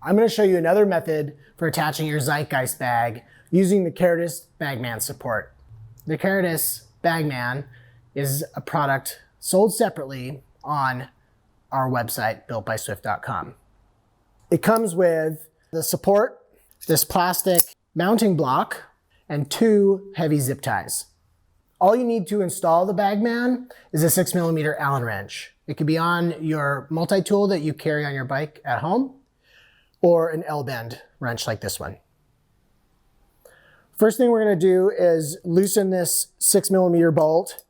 I'm going to show you another method for attaching your Zeitgeist bag using the Carradice Bagman Support. The Carradice Bagman is a product sold separately on our website, builtbyswift.com. It comes with the support, this plastic mounting block, and 2 heavy zip ties. All you need to install the Bagman is a 6mm Allen wrench. It could be on your multi-tool that you carry on your bike at home, or an L-bend wrench like this one. First thing we're going to do is loosen this 6mm bolt.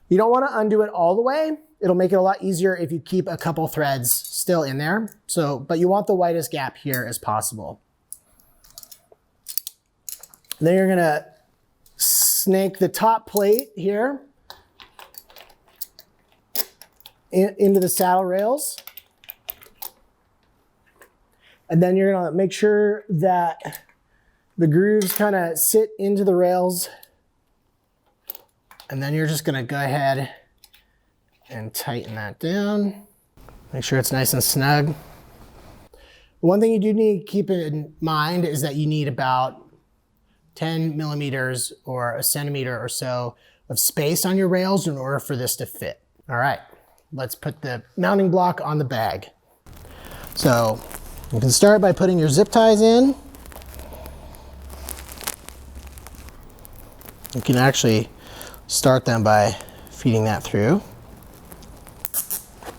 You don't want to undo it all the way. It'll make it a lot easier if you keep a couple threads still in there. But you want the widest gap here as possible. Then you're going to snake the top plate here into the saddle rails. And then you're gonna make sure that the grooves kind of sit into the rails. And then you're just gonna go ahead and tighten that down. Make sure it's nice and snug. One thing you do need to keep in mind is that you need about 10mm or a centimeter or so of space on your rails in order for this to fit. All right, let's put the mounting block on the bag. So you can start by putting your zip ties in. You can actually start them by feeding that through.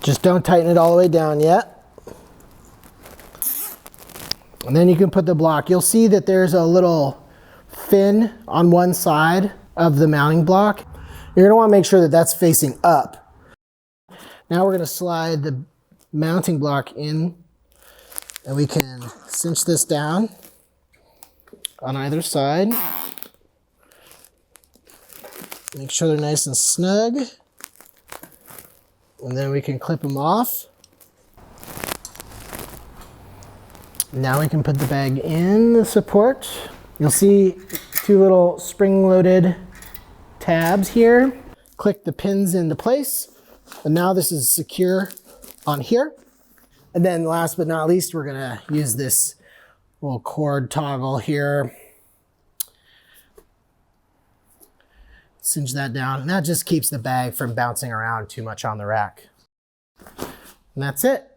Just don't tighten it all the way down yet. And then you can put the block. You'll see that there's a little fin on one side of the mounting block. You're gonna wanna make sure that that's facing up. Now we're gonna slide the mounting block in, and we can cinch this down on either side. Make sure they're nice and snug. And then we can clip them off. Now we can put the bag in the support. You'll see 2 little spring-loaded tabs here. Click the pins into place. And now this is secure on here. And then last but not least, we're gonna use this little cord toggle here. Cinch that down, and that just keeps the bag from bouncing around too much on the rack. And that's it.